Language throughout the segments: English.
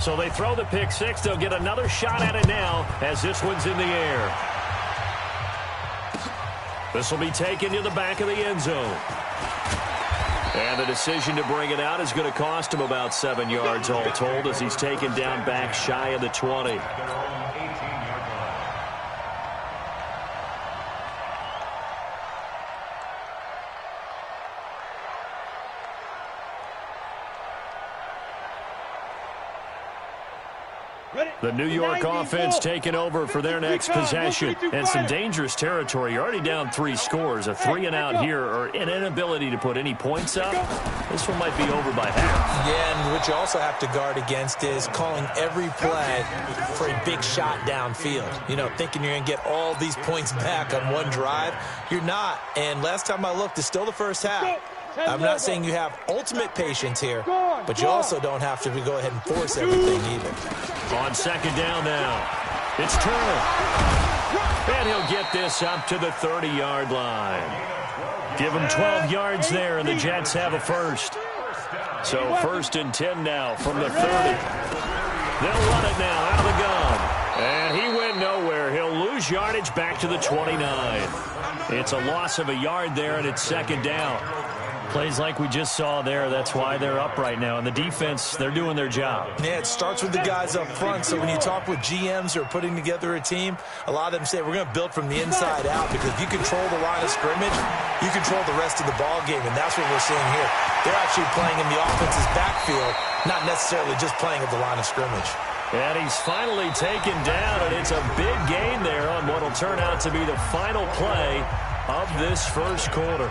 So they throw the pick six. They'll get another shot at it now as this one's in the air. This will be taken to the back of the end zone. And the decision to bring it out is going to cost him about 7 yards all told as he's taken down back shy of the 20. The New York offense taking over for their next possession. And some dangerous territory. You're already down 3 scores. A 3-and-out here or an inability to put any points up. This one might be over by half. Yeah, and what you also have to guard against is calling every play for a big shot downfield. You know, thinking you're going to get all these points back on one drive. You're not. And last time I looked, it's still the first half. I'm not saying you have ultimate patience here, but you also don't have to go ahead and force everything either. On second down now, it's Turner. And he'll get this up to the 30-yard line. Give him 12 yards there, and the Jets have a first. So first and 10 now from the 30. They'll run it now out of the gun. And he went nowhere. He'll lose yardage back to the 29. It's a loss of a yard there, and it's second down. Plays like we just saw there. That's why they're up right now. And the defense, they're doing their job. Yeah, it starts with the guys up front. So when you talk with GMs who are putting together a team, a lot of them say we're going to build from the inside out because if you control the line of scrimmage, you control the rest of the ball game. And that's what we're seeing here. They're actually playing in the offense's backfield, not necessarily just playing at the line of scrimmage. And he's finally taken down, and it's a big gain there on what will turn out to be the final play of this first quarter.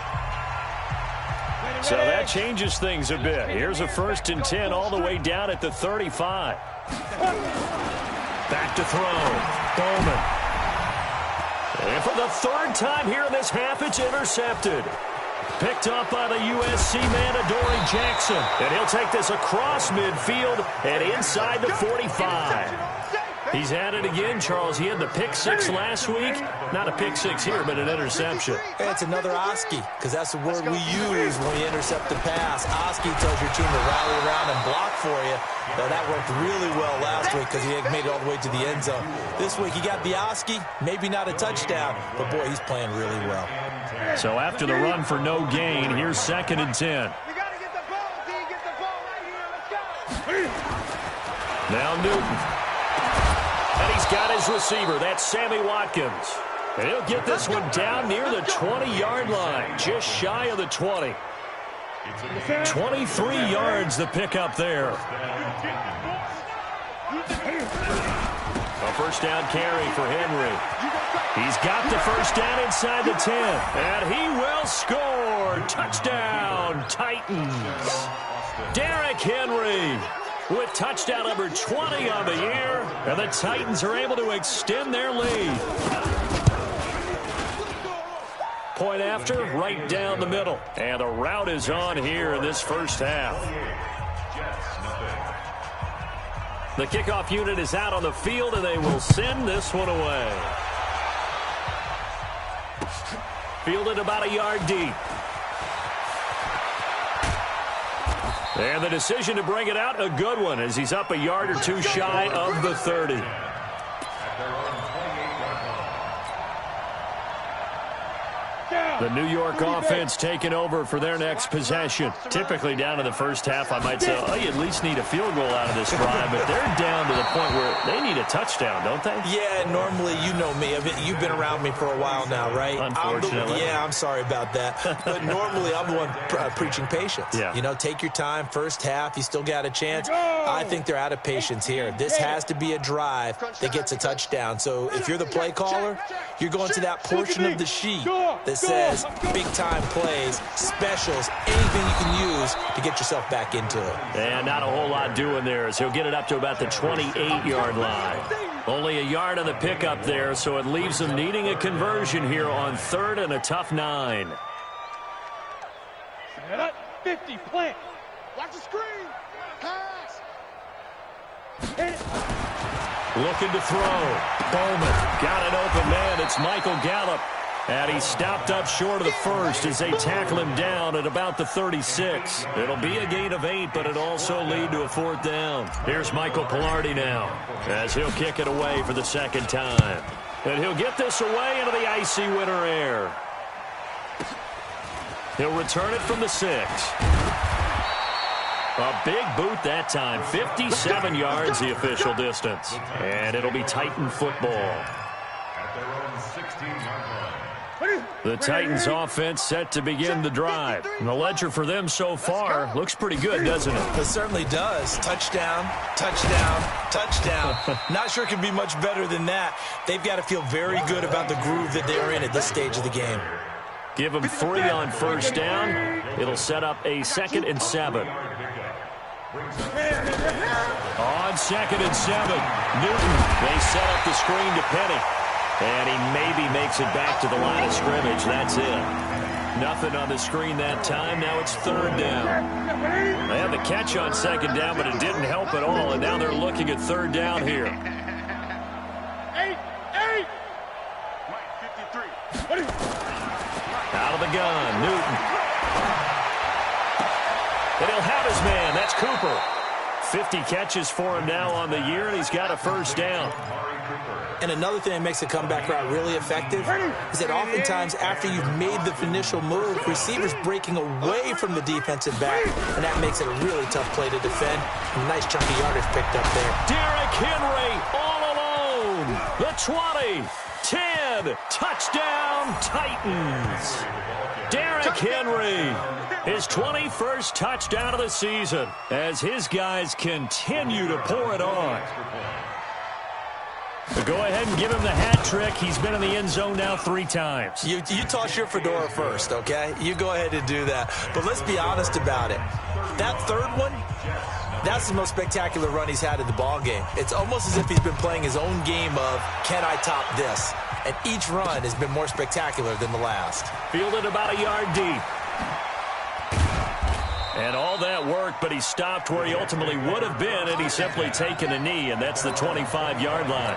So that changes things a bit. Here's a first and 10 all the way down at the 35. Back to throw. Bowman. And for the third time here in this half, it's intercepted. Picked up by the USC man, Adoree Jackson. And he'll take this across midfield and inside the 45. He's had it again, Charles. He had the pick six last week. Not a pick six here, but an interception. It's another Oski, because that's the word we use when we intercept the pass. Oski tells your team to rally around and block for you. Now, that worked really well last week because he made it all the way to the end zone. This week, he got the Oski, maybe not a touchdown, but, boy, he's playing really well. So after the run for no gain, here's second and 10. You got to get the ball, D. Get the ball right here. Let's go. Now Newton. And he's got his receiver. That's Sammy Watkins. And he'll get this one down near the 20-yard line, just shy of the 20. 23 yards the pickup there. A first down carry for Henry. He's got the first down inside the 10. And he will score. Touchdown, Titans. Derrick Henry with touchdown number 20 on the year, and the Titans are able to extend their lead. Point after, right down the middle. And the route is on here in this first half. The kickoff unit is out on the field, and they will send this one away. Fielded about a yard deep. And the decision to bring it out, a good one, as he's up a yard or two shy of the 30. The New York offense taking over for their next possession. Typically down to the first half, I might say, oh, you at least need a field goal out of this drive, but they're down to the point where they need a touchdown, don't they? Yeah, normally, you know me. I mean, you've been around me for a while now, right? Unfortunately. I'm sorry about that. But normally, I'm the one preaching patience. Yeah. You know, take your time. First half, you still got a chance. I think they're out of patience here. This has to be a drive that gets a touchdown. So if you're the play caller, you're going to that portion of the sheet that says big-time plays, specials, anything you can use to get yourself back into it. And not a whole lot doing there as he'll get it up to about the 28-yard line. Only a yard on the pickup there, so it leaves them needing a conversion here on third and a tough 9. Set up, 50, plant. Watch the screen. Pass. Hit it. Looking to throw. Bowman got an open man. It's Michael Gallup. And he stopped up short of the first as they tackle him down at about the 36. It'll be a gain of 8, but it'll also lead to a 4th down. Here's Michael Pilardi now as he'll kick it away for the 2nd time. And he'll get this away into the icy winter air. He'll return it from the 6. A big boot that time. 57 yards the official distance. And it'll be Titan football. The Titans offense set to begin the drive. And the ledger for them so far looks pretty good, doesn't it? It certainly does. Touchdown, touchdown, touchdown. Not sure it can be much better than that. They've got to feel very good about the groove that they're in at this stage of the game. Give them 3 on 1st down. It'll set up a 2nd and 7. On 2nd and 7, Newton. They set up the screen to Penny. And he maybe makes it back to the line of scrimmage. That's it. Nothing on the screen that time. Now it's 3rd down. They had the catch on 2nd down, but it didn't help at all. And now they're looking at 3rd down here. 8. Out of the gun, Newton. And he'll have his man. That's Cooper. 50 catches for him now on the year, and he's got a 1st down. And another thing that makes a comeback route really effective is that oftentimes after you've made the initial move, receivers breaking away from the defensive back, and that makes it a really tough play to defend. A nice chunky yardage picked up there. Derrick Henry all alone. The 20, 10, touchdown Titans. Derrick Henry, his 21st touchdown of the season as his guys continue to pour it on. But go ahead and give him the hat trick. He's been in the end zone now 3 times. You toss your fedora first, okay? You go ahead and do that. But let's be honest about it. That 3rd one, that's the most spectacular run he's had in the ballgame. It's almost as if he's been playing his own game of, can I top this? And each run has been more spectacular than the last. Fielded about a yard deep. And all that work, but he stopped where he ultimately would have been, and he's simply taken a knee, and that's the 25-yard line.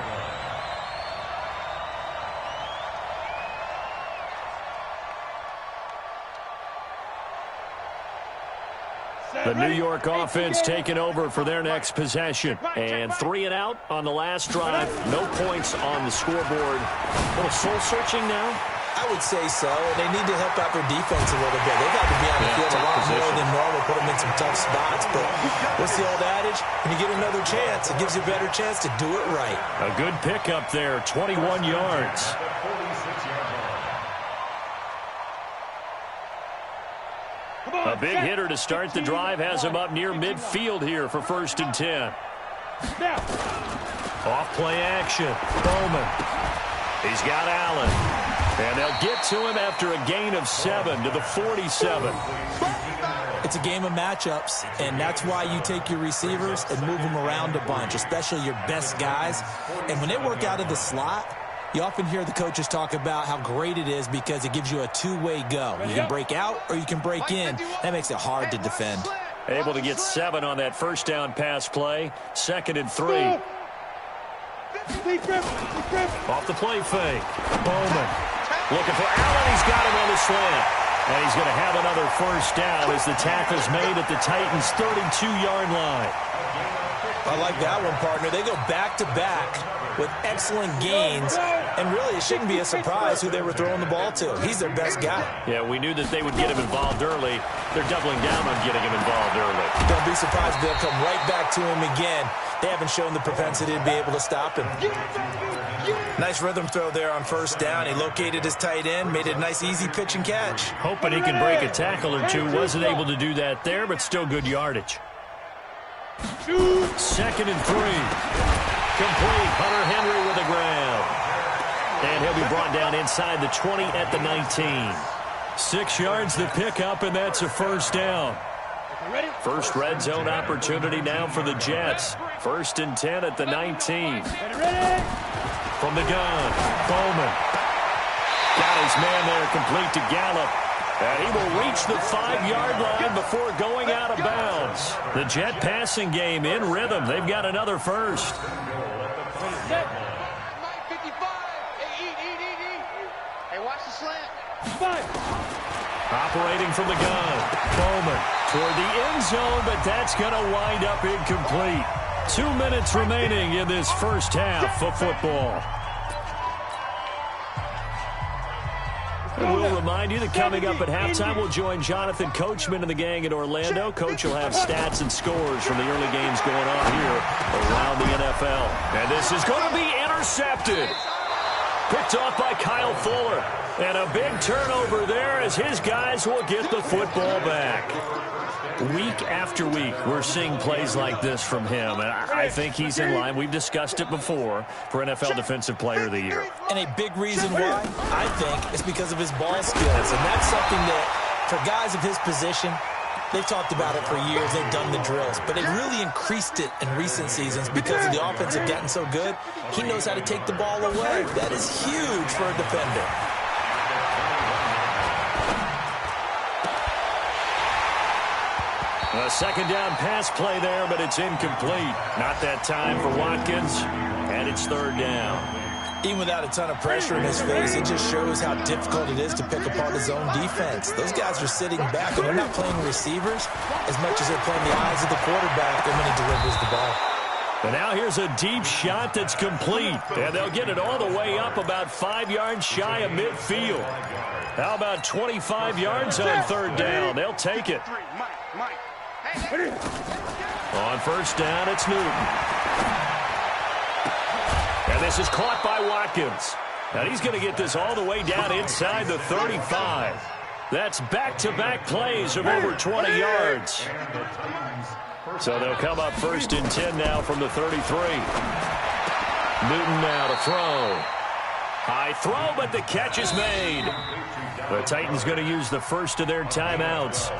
The New York offense taking over for their next possession. And 3 and out on the last drive. No points on the scoreboard. A little soul-searching now? I would say so. They need to help out their defense a little bit. They've got to be on the field a lot more than normal, put them in some tough spots. But what's the old adage? When you get another chance, it gives you a better chance to do it right. A good pickup there, 21 yards. A big hitter to start the drive has him up near midfield here for 1st and 10. Off play action. Bowman. He's got Allen. And they'll get to him after a gain of 7 to the 47. It's a game of matchups, and that's why you take your receivers and move them around a bunch, especially your best guys. And when they work out of the slot, you often hear the coaches talk about how great it is because it gives you a two-way go. You can break out or you can break in. That makes it hard to defend. Able to get 7 on that 1st down pass play. 2nd and 3. Off the play fake. Bowman looking for Allen. He's got him on the slant. And he's going to have another 1st down as the tackle's made at the Titans' 32-yard line. I like that one, partner. They go back-to-back with excellent gains. And really, it shouldn't be a surprise who they were throwing the ball to. He's their best guy. Yeah, we knew that they would get him involved early. They're doubling down on getting him involved early. Don't be surprised if they'll come right back to him again. They haven't shown the propensity to be able to stop him. Nice rhythm throw there on 1st down. He located his tight end, made it a nice, easy pitch and catch. Hoping he can break a tackle or two. Wasn't able to do that there, but still good yardage. 2nd and 3. Complete. Hunter Henry with a grab. And he'll be brought down inside the 20 at the 19. 6 yards the pickup, and that's a 1st down. First red zone opportunity now for the Jets. 1st and 10 at the 19. From the gun, Bowman. Got his man there, complete to Gallup. And he will reach the 5-yard line before going out of bounds. The Jet passing game in rhythm. They've got another 1st. Hey, watch the Operating from the gun. Bowman toward the end zone, but that's going to wind up incomplete. 2 minutes remaining in this first half of football. We'll remind you that coming up at halftime, we'll join Jonathan Coachman and the gang in Orlando. Coach will have stats and scores from the early games going on here around the NFL. And this is going to be intercepted. Picked off by Kyle Fuller. And a big turnover there as his guys will get the football back. Week after week, we're seeing plays like this from him. And I think he's in line. We've discussed it before for NFL Defensive Player of the Year. And a big reason why, I think, is because of his ball skills. And that's something that, for guys of his position, they've talked about it for years. They've done the drills. But they've really increased it in recent seasons because of the offense have gotten so good. He knows how to take the ball away. That is huge for a defender. A second down pass play there, but it's incomplete. Not that time for Watkins, and it's third down. Even without a ton of pressure in his face, it just shows how difficult it is to pick apart his own defense. Those guys are sitting back, and they're not playing receivers as much as they're playing the eyes of the quarterback when he delivers the ball. And now here's a deep shot that's complete. And they'll get it all the way up about 5 yards shy of midfield. How about 25 yards on third down? They'll take it. On first down, it's Newton. And this is caught by Watkins. And he's going to get this all the way down inside the 35. That's back-to-back plays of over 20 yards. So they'll come up first and 10 now from the 33. Newton now to throw. High throw, but the catch is made. The Titans going to use the first of their timeouts,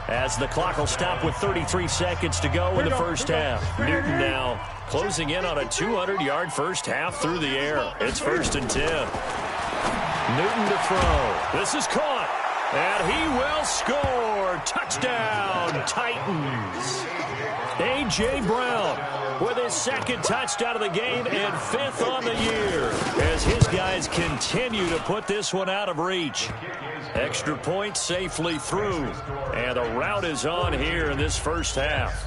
as the clock will stop with 33 seconds to go in the first half. Newton now closing in on a 200-yard first half through the air. It's first and 10. Newton to throw. This is caught, and he will score. Touchdown, Titans. A.J. Brown with his second touchdown of the game and 5th on the year as his guys continue to put this one out of reach. Extra point safely through, and the route is on here in this first half.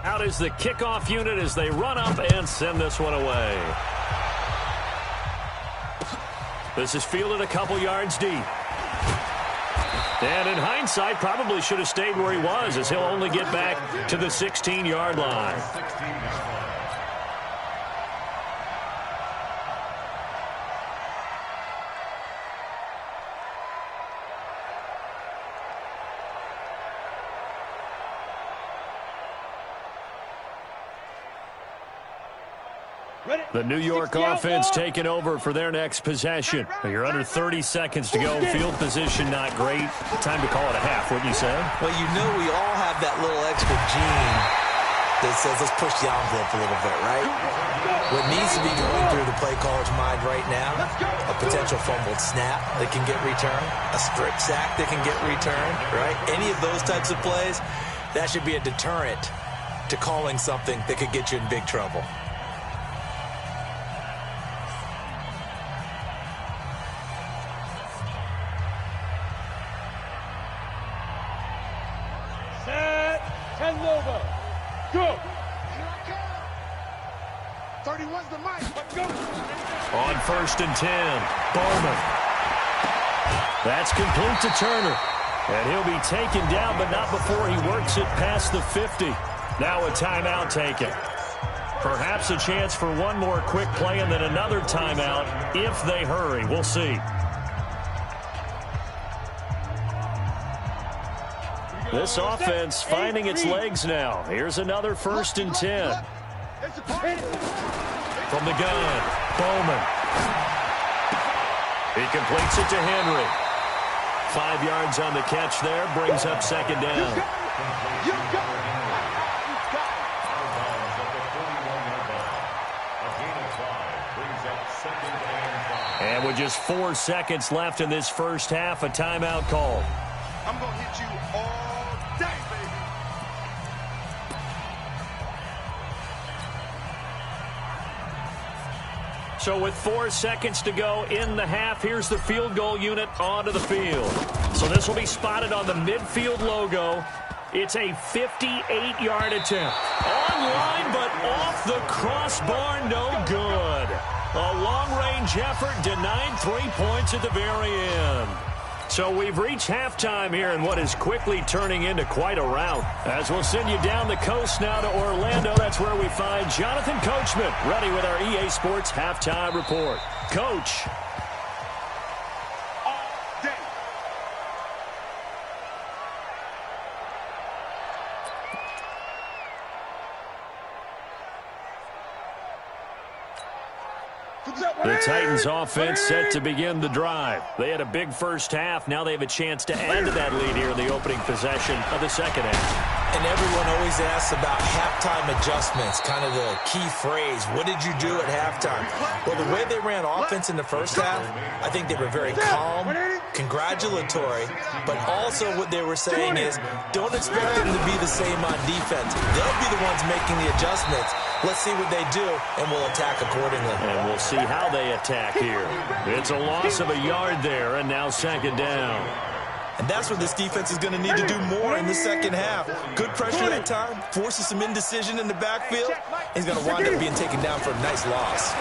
Out is the kickoff unit as they run up and send this one away. This is fielded a couple yards deep. And in hindsight, probably should have stayed where he was, as he'll only get back to the 16-yard line. The New York offense taking over for their next possession. You're under 30 seconds to go. Field position not great. Time to call it a half, wouldn't you say? Well, you know we all have that little extra gene that says let's push the envelope a little bit, right? What needs to be going through the play caller's mind right now, a potential fumbled snap that can get returned, a strip sack that can get returned, right? Any of those types of plays, that should be a deterrent to calling something that could get you in big trouble. Go. 31's the mic. Let's go. On first and 10, Bowman. That's complete to Turner. And he'll be taken down, but not before he works it past the 50. Now a timeout taken. Perhaps a chance for one more quick play and then another timeout if they hurry. We'll see. This offense finding its legs now. Here's another first and 10. From the gun, Bowman. He completes it to Henry. 5 yards on the catch there, brings up second down. And with just 4 seconds left in this first half, a timeout call. I'm going to hit you all day, baby. So with 4 seconds to go in the half, here's the field goal unit onto the field. So this will be spotted on the midfield logo. It's a 58-yard attempt. Online, but off the crossbar, no good. A long-range effort denied 3 points at the very end. So we've reached halftime here in what is quickly turning into quite a rout. As we'll send you down the coast now to Orlando, that's where we find Jonathan Coachman ready with our EA Sports Halftime Report. Coach. The Titans offense set to begin the drive. They had a big first half. Now they have a chance to add to that lead here in the opening possession of the second half. And everyone always asks about halftime adjustments, kind of the key phrase. What did you do at halftime? Well, the way they ran offense in the first half, I think they were very calm, congratulatory, but also what they were saying is don't expect them to be the same on defense. They'll be the ones making the adjustments. Let's see what they do, and we'll attack accordingly. And we'll see how they attack here. It's a loss of a yard there, and now second down. And that's what this defense is going to need to do more in the second half. Good pressure that time, forces some indecision in the backfield. He's going to wind up being taken down for a nice loss.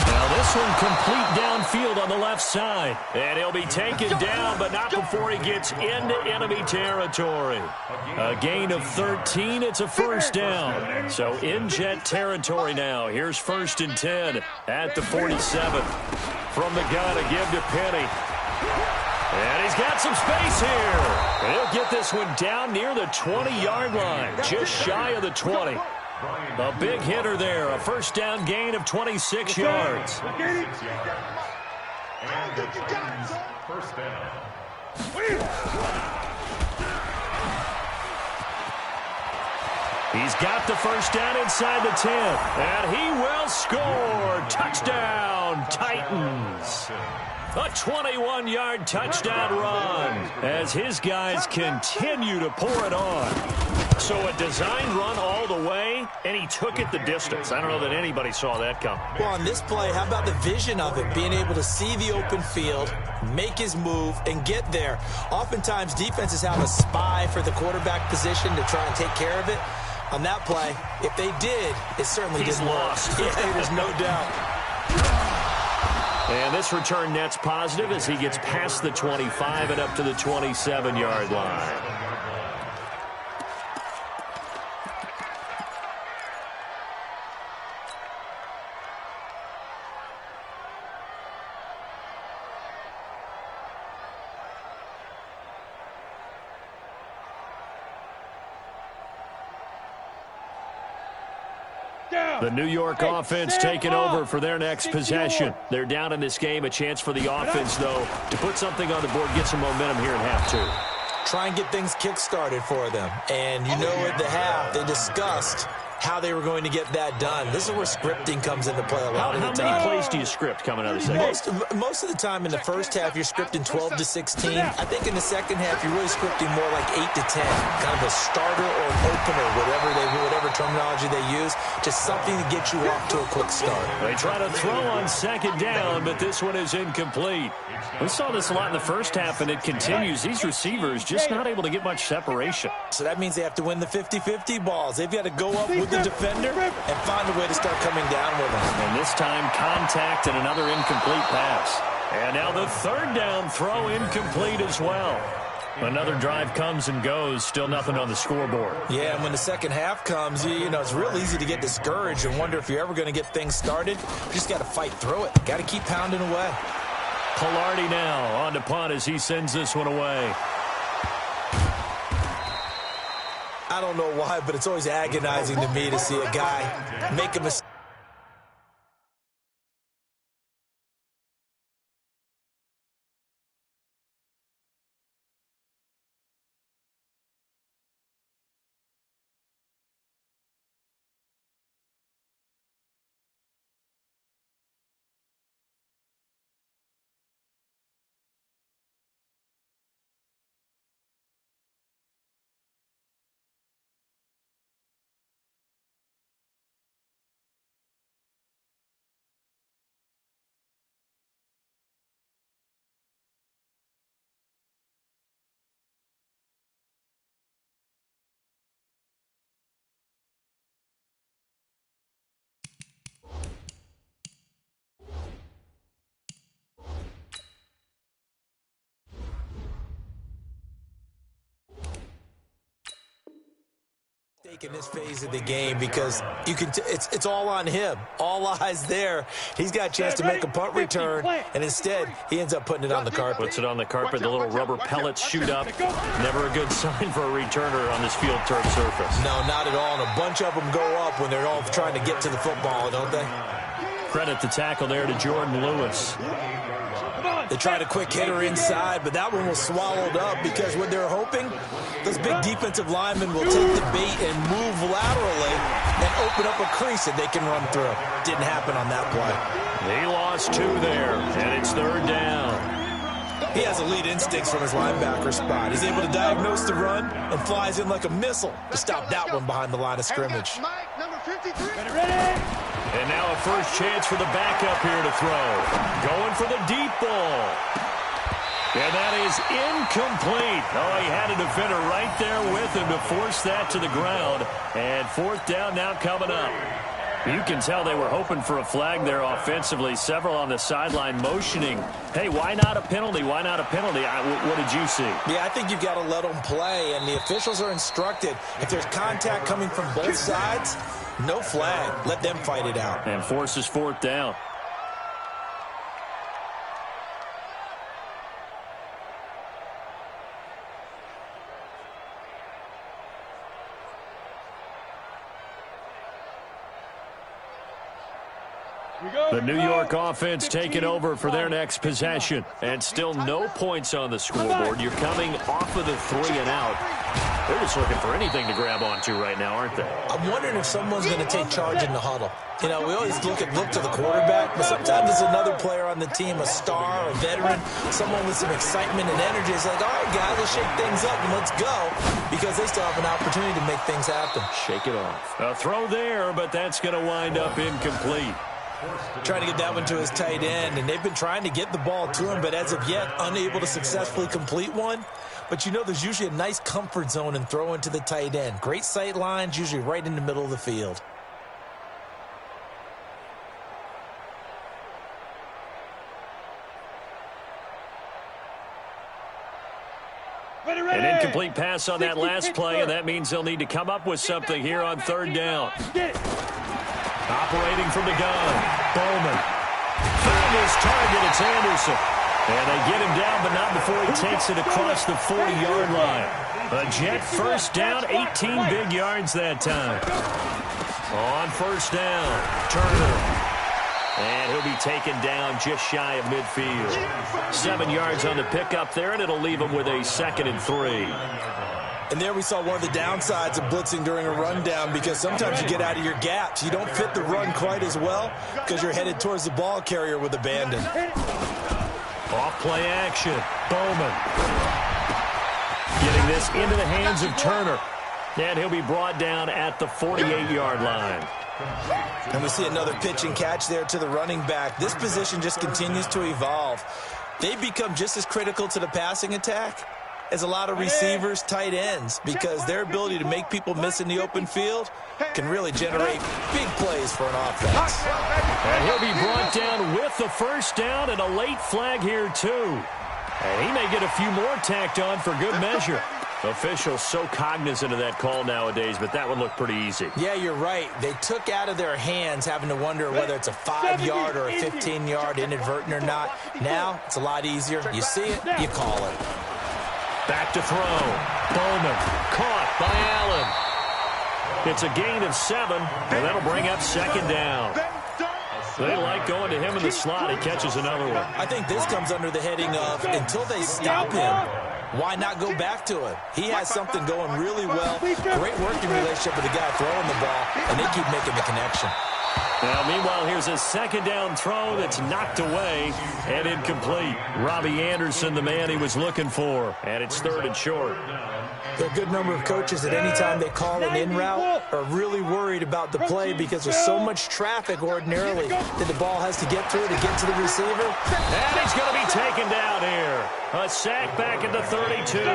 Now this one complete downfield on the left side. And he'll be taken down, but not before he gets into enemy territory. A gain of 13. It's a first down. So in Jet territory now. Here's 1st and 10 at the 47. From the gun, a give to Penny. And he's got some space here. And he'll get this one down near the 20-yard line, just shy of the 20. A big hitter there, a first down gain of 26 yards. First down. He's got the first down inside the 10. And he will score. Touchdown, Titans. A 21-yard touchdown run as his guys continue to pour it on. So a designed run all the way, and he took it the distance. I don't know that anybody saw that coming. Well, on this play, how about the vision of it? Being able to see the open field, make his move, and get there. Oftentimes, defenses have a spy for the quarterback position to try and take care of it. On that play, if they did, it certainly didn't lost. work. Yeah, there's no doubt. And this return net's positive as he gets past the 25 and up to the 27-yard line. The New York offense taking over for their next possession. They're down in this game. A chance for the offense, though, to put something on the board, get some momentum here in half two. Try and get things kick-started for them. And you know at the half, they discussed how they were going to get that done. This is where scripting comes into play a lot of the time. How many plays do you script coming out of the second? Most of the time in the first half, you're scripting 12 to 16. I think in the second half, you're really scripting more like 8 to 10. Kind of a starter or an opener, whatever terminology they use. Just something to get you off to a quick start. They try to throw on second down, but this one is incomplete. We saw this a lot in the first half, and it continues. These receivers just not able to get much separation. So that means they have to win the 50-50 balls. They've got to go up with the defender and find a way to start coming down with them. And this time, contact and another incomplete pass. And now the third down throw incomplete as well. Another drive comes and goes, still nothing on the scoreboard. Yeah, and when the second half comes, you know, it's real easy to get discouraged and wonder if you're ever going to get things started. You just got to fight through it. Got to keep pounding away. Pilardi now on to punt as he sends this one away. I don't know why, but it's always agonizing to me to see a guy make a mistake. In this phase of the game, because you can it's all on him, all eyes there. He's got a chance to make a punt return, and instead he ends up putting it on the carpet. Puts it on the carpet. The little rubber pellets shoot up. Never a good sign for a returner on this field turf surface. No, not at all. And a bunch of them go up when they're all trying to get to the football, don't they? Credit the tackle there to Jordan Lewis. They tried a quick hitter inside, but that one was swallowed up because what they're hoping, those big defensive linemen will take the bait and move laterally and open up a crease that they can run through. Didn't happen on that play. He lost 2 there, and it's 3rd down. He has elite instincts from his linebacker spot. He's able to diagnose the run and flies in like a missile to stop that one behind the line of scrimmage. And now a first chance for the backup here to throw. Going for the deep ball. And that is incomplete. Oh, he had a defender right there with him to force that to the ground. And 4th down now coming up. You can tell they were hoping for a flag there offensively. Several on the sideline motioning. Hey, why not a penalty? Why not a penalty? What did you see? Yeah, I think you've got to let them play, and the officials are instructed. If there's contact coming from both sides, no flag. Let them fight it out. And forces 4th down. The New York offense taking over for their next possession. And still no points on the scoreboard. You're coming off of the 3 and out. They're just looking for anything to grab onto right now, aren't they? I'm wondering if someone's going to take charge in the huddle. You know, we always look to the quarterback, but sometimes it's another player on the team, a star, a veteran, someone with some excitement and energy. It's like, all right, guys, let's shake things up and let's go, because they still have an opportunity to make things happen. Shake it off. A throw there, but that's going to wind up incomplete. Trying to get that one to his tight end, and they've been trying to get the ball to him, but as of yet, unable to successfully complete one. But you know, there's usually a nice comfort zone in throwing to the tight end. Great sight lines, usually right in the middle of the field. An incomplete pass on that last play, and that means they'll need to come up with something here on 3rd down. Operating from the gun, Bowman. Found his target, it's Anderson. And they get him down, but not before he takes it across the 40-yard line. A Jet 1st down, 18 big yards that time. On 1st down, Turner. And he'll be taken down just shy of midfield. 7 yards on the pickup there, and it'll leave him with a 2nd and 3. And there we saw one of the downsides of blitzing during a rundown, because sometimes you get out of your gaps. You don't fit the run quite as well because you're headed towards the ball carrier with abandon. Off play action. Bowman. Getting this into the hands of Turner. And he'll be brought down at the 48-yard line. And we see another pitch and catch there to the running back. This position just continues to evolve. They become just as critical to the passing attack as a lot of receivers, tight ends, because their ability to make people miss in the open field can really generate big plays for an offense. And he'll be brought down with the 1st down, and a late flag here too. And he may get a few more tacked on for good measure. Officials so cognizant of that call nowadays, but that one looked pretty easy. Yeah, you're right. They took out of their hands having to wonder whether it's a 5-yard or a 15-yard inadvertent or not. Now it's a lot easier. You see it, you call it. Back to throw. Bowman caught by Allen. It's a gain of 7, and that'll bring up 2nd down. They like going to him in the slot. He catches another one. I think this comes under the heading of, until they stop him, why not go back to him? He has something going really well. Great working relationship with the guy throwing the ball, and they keep making the connection. Now, meanwhile, here's a 2nd down throw that's knocked away and incomplete. Robbie Anderson, the man he was looking for, and it's 3rd and short. There are a good number of coaches that any time they call an in route are really worried about the play because there's so much traffic ordinarily that the ball has to get through to get to the receiver. And he's going to be taken down here. A sack back at the 32.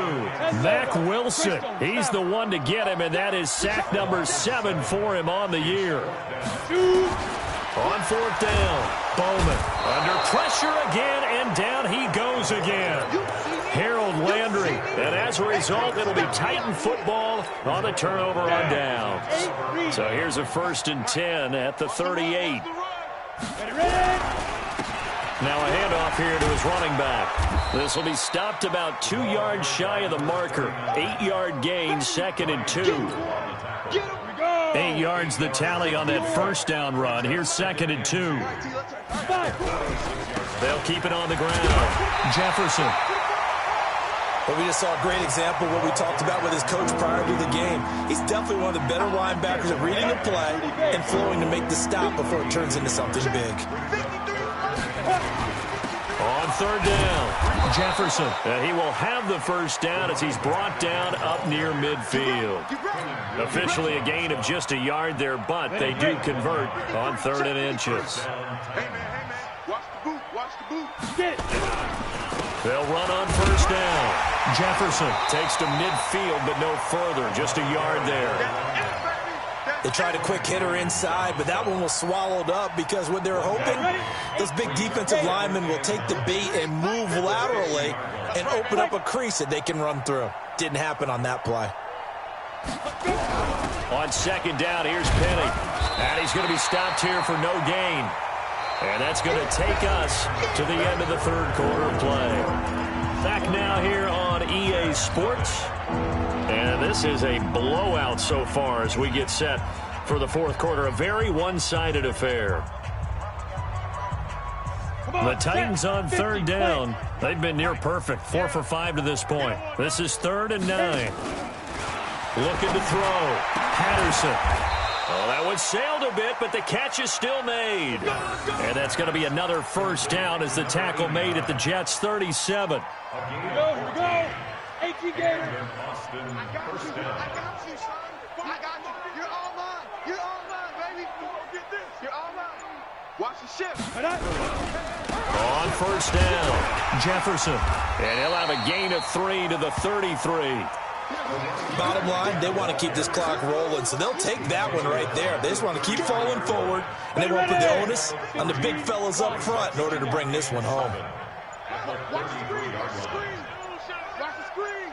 Mack Wilson, he's the one to get him, and that is sack number 7 for him on the year. On 4th down, Bowman under pressure again, and down he goes again. Harold Landry. And as a result, it'll be Titan football on the turnover on downs. So here's a 1st and 10 at the 38. Now a handoff here to his running back. This will be stopped about 2 yards shy of the marker. 8-yard gain, 2nd and 2. 8 yards the tally on that 1st down run. Here's 2nd and 2. They'll keep it on the ground. Jefferson. But we just saw a great example of what we talked about with his coach prior to the game. He's definitely one of the better linebackers at reading the play and flowing to make the stop before it turns into something big. On 3rd down, Jefferson. He will have the 1st down as he's brought down up near midfield. Officially a gain of just a yard there, but they do convert on 3rd and inches. Hey, man, watch the boot, watch the boot. Get it. They'll run on 1st down. Jefferson takes to midfield, but no further, just a yard there. They tried a quick hitter inside, but that one was swallowed up because what they're hoping, those big defensive linemen will take the bait and move laterally and open up a crease that they can run through. Didn't happen on that play. On 2nd down, here's Penny. And he's going to be stopped here for no gain. And that's going to take us to the end of the 3rd quarter play. Back now here on EA Sports. And this is a blowout so far as we get set for the 4th quarter. A very one-sided affair. The Titans on 3rd down. They've been near perfect. 4 for 5 to this point. This is 3rd and 9. Looking to throw. Patterson. Oh, that one sailed a bit, but the catch is still made. And that's going to be another 1st down as the tackle made at the Jets' 37. Here we go. A.T. Gator. I got you, son. I got you. You're all mine. You're all mine, baby. Get this. You're all mine. Watch the shift. On 1st down, Jefferson. And he'll have a gain of 3 to the 33. Bottom line, they want to keep this clock rolling, so they'll take that one right there. They just want to keep falling forward, and they won't put the onus on the big fellas up front in order to bring this one home. Watch the screen. Watch the screen. Watch the screen.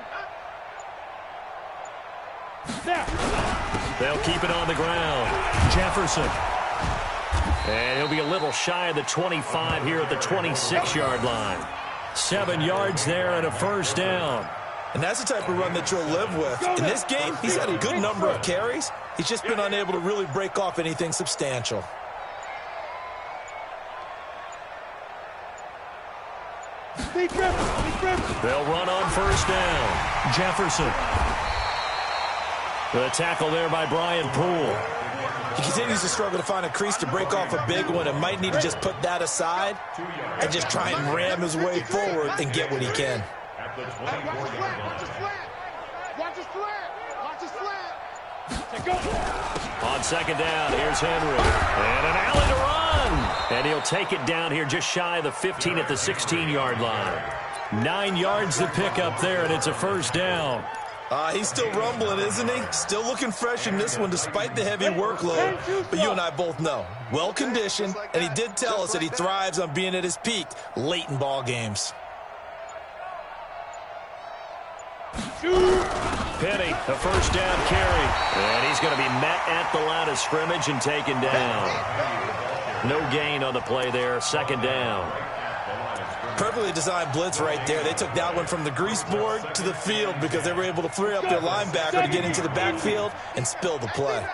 They'll keep it on the ground. Jefferson. And he'll be a little shy of the 25 here at the 26-yard line. 7 yards there and a 1st down. And that's the type of run that you'll live with. In this game, he's had a good number of carries. He's just been unable to really break off anything substantial. They'll run on 1st down. Jefferson. The tackle there by Brian Poole. He continues to struggle to find a crease to break off a big one and might need to just put that aside and just try and ram his way forward and get what he can. Watch his flat. Watch his flat. Watch his flat. Watch his flat. On 2nd down, here's Henry. And an alley to run. And he'll take it down here just shy of the 15 at the 16-yard line. 9 yards to pick up there, and it's a 1st down. He's still rumbling, isn't he? Still looking fresh in this one despite the heavy workload. But you and I both know, well-conditioned, and he did tell us that he thrives on being at his peak late in ball games. Penny, a 1st down carry. And he's going to be met at the line of scrimmage and taken down. No gain on the play there. 2nd down. Perfectly designed blitz right there. They took that one from the grease board to the field because they were able to free up their linebacker to get into the backfield and spill the play.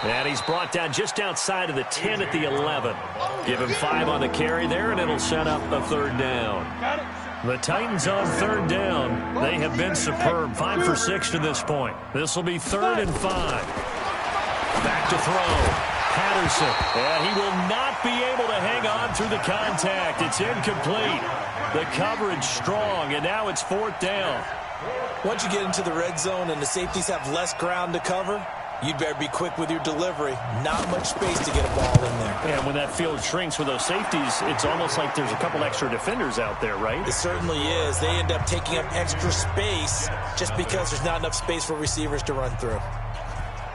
And he's brought down just outside of the 10 at the 11. Give him 5 on the carry there, and it'll set up a 3rd down. The Titans on 3rd down. They have been superb. 5 for 6 to this point. This will be 3rd and 5. Back to throw. Patterson. And he will not be able to hang on through the contact. It's incomplete. The coverage strong, and now it's 4th down. Once you get into the red zone and the safeties have less ground to cover, you'd better be quick with your delivery. Not much space to get a ball in there. And when that field shrinks with those safeties, it's almost like there's a couple extra defenders out there, right? It certainly is. They end up taking up extra space just because there's not enough space for receivers to run through.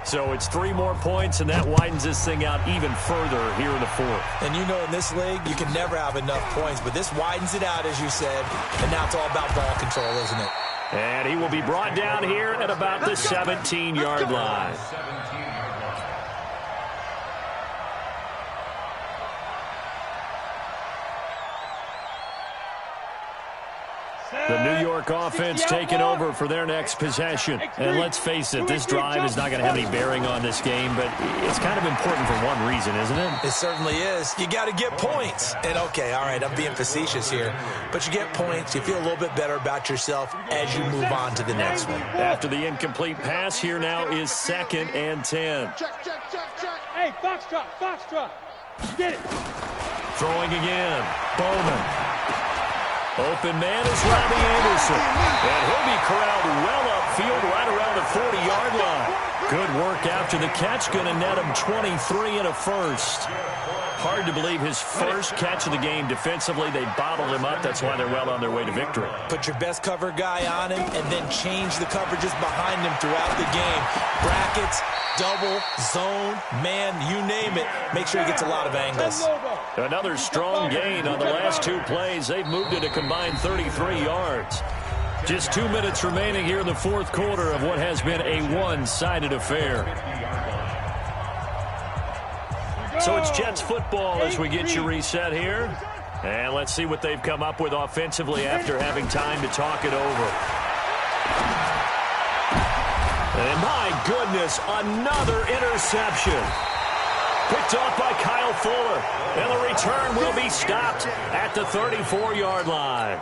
So it's 3 more points, and that widens this thing out even further here in the fourth. And you know in this league, you can never have enough points, but this widens it out, as you said, and now it's all about ball control, isn't it? And he will be brought down here at about the 17-yard line. The New York offense taking over for their next possession. And let's face it, this drive is not going to have any bearing on this game, but it's kind of important for one reason, isn't it? It certainly is. You got to get points. And, okay, all right, I'm being facetious here, but you get points. You feel a little bit better about yourself as you move on to the next one. After the incomplete pass, here now is 2nd and 10. Check. Hey, Foxtrot. Get it. Throwing again. Bowman. Open man is Robbie Anderson. And he'll be corralled well upfield right around the 40-yard line. Good work after the catch. Going to net him 23 and a first. Hard to believe his first catch of the game defensively. They bottled him up. That's why they're well on their way to victory. Put your best cover guy on him and then change the coverages behind him throughout the game. Brackets, double, zone, man, you name it. Make sure he gets a lot of angles. Another strong gain on the last 2 plays. They've moved it a combined 33 yards. Just 2 minutes remaining here in the fourth quarter of what has been a one-sided affair. So it's Jets football as we get you reset here. And let's see what they've come up with offensively after having time to talk it over. And my goodness, another interception. Picked off by Kyle Fuller. And the return will be stopped at the 34-yard line.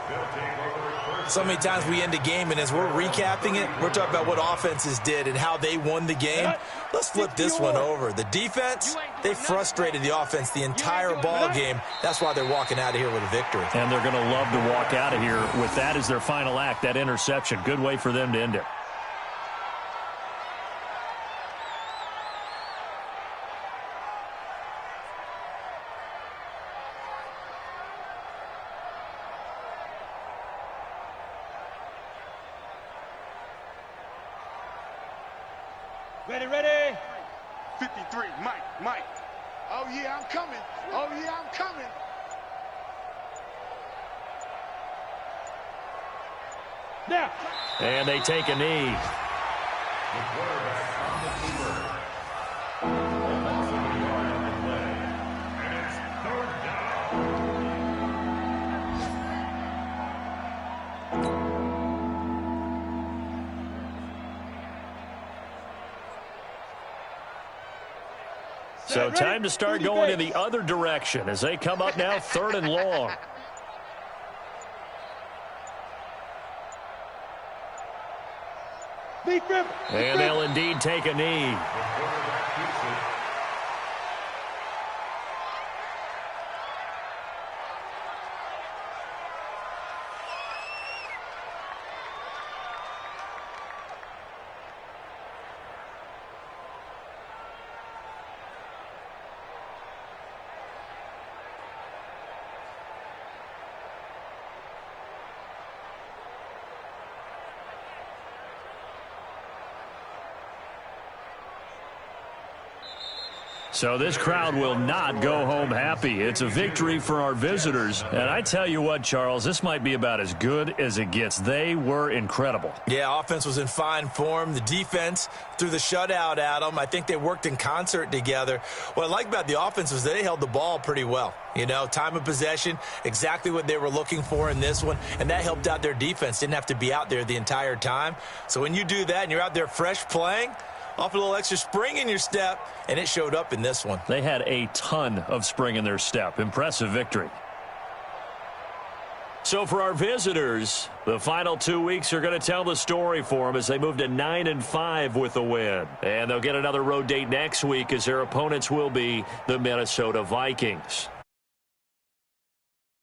So many times we end a game, and as we're recapping it, we're talking about what offenses did and how they won the game. Let's flip this one over. The defense, they frustrated the offense the entire ball game. That's why they're walking out of here with a victory. And they're going to love to walk out of here with that as their final act, that interception. Good way for them to end it. Ready. 53, Mike. Oh, yeah, I'm coming. Now. And they take a knee. So time to start going in the other direction as they come up now 3rd and long. And they'll indeed take a knee. So this crowd will not go home happy. It's a victory for our visitors. And I tell you what, Charles, this might be about as good as it gets. They were incredible. Yeah, offense was in fine form. The defense threw the shutout at them. I think they worked in concert together. What I like about the offense was they held the ball pretty well. You know, time of possession, exactly what they were looking for in this one. And that helped out their defense. Didn't have to be out there the entire time. So when you do that and you're out there fresh playing, off a little extra spring in your step, and it showed up in this one. They had a ton of spring in their step. Impressive victory. So for our visitors, the final 2 weeks are going to tell the story for them as they move to 9-5 with a win. And they'll get another road date next week as their opponents will be the Minnesota Vikings.